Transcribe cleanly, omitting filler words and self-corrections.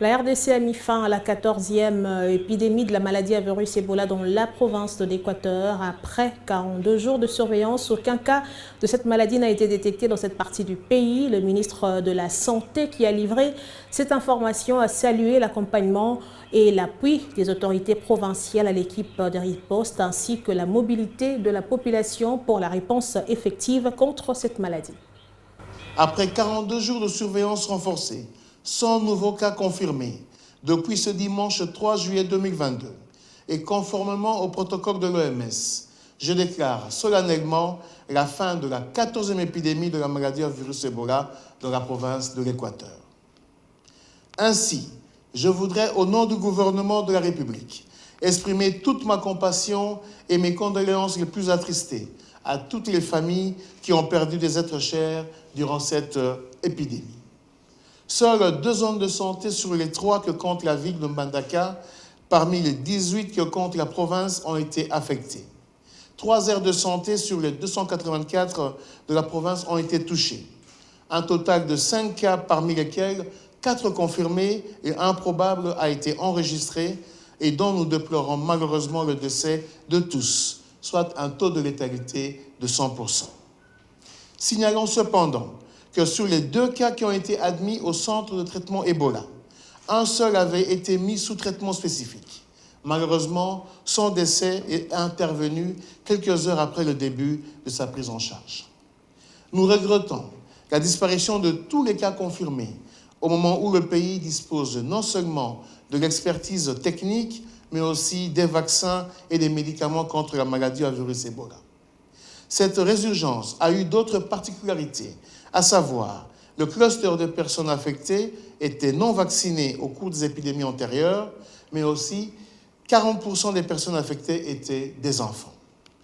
La RDC a mis fin à la 14e épidémie de la maladie à virus Ebola dans la province de l'Équateur. Après 42 jours de surveillance, aucun cas de cette maladie n'a été détecté dans cette partie du pays. Le ministre de la Santé qui a livré cette information a salué l'accompagnement et l'appui des autorités provinciales à l'équipe de riposte ainsi que la mobilité de la population pour la réponse effective contre cette maladie. Après 42 jours de surveillance renforcée, 100 nouveaux cas confirmés depuis ce dimanche 3 juillet 2022 et conformément au protocole de l'OMS, je déclare solennellement la fin de la 14e épidémie de la maladie à virus Ebola dans la province de l'Équateur. Ainsi, je voudrais, au nom du gouvernement de la République, exprimer toute ma compassion et mes condoléances les plus attristées à toutes les familles qui ont perdu des êtres chers durant cette épidémie. Seules 2 zones de santé sur les 3 que compte la ville de Mbandaka, parmi les 18 que compte la province, ont été affectées. 3 aires de santé sur les 284 de la province ont été touchées. Un total de 5 cas, parmi lesquels 4 confirmés et 1 probable a été enregistré et dont nous déplorons malheureusement le décès de tous, soit un taux de létalité de 100%. Signalons cependant que sur les 2 cas qui ont été admis au centre de traitement Ebola, un seul avait été mis sous traitement spécifique. Malheureusement, son décès est intervenu quelques heures après le début de sa prise en charge. Nous regrettons la disparition de tous les cas confirmés au moment où le pays dispose non seulement de l'expertise technique, mais aussi des vaccins et des médicaments contre la maladie à virus Ebola. Cette résurgence a eu d'autres particularités, à savoir le cluster de personnes affectées était non vaccinées au cours des épidémies antérieures, mais aussi 40% des personnes affectées étaient des enfants.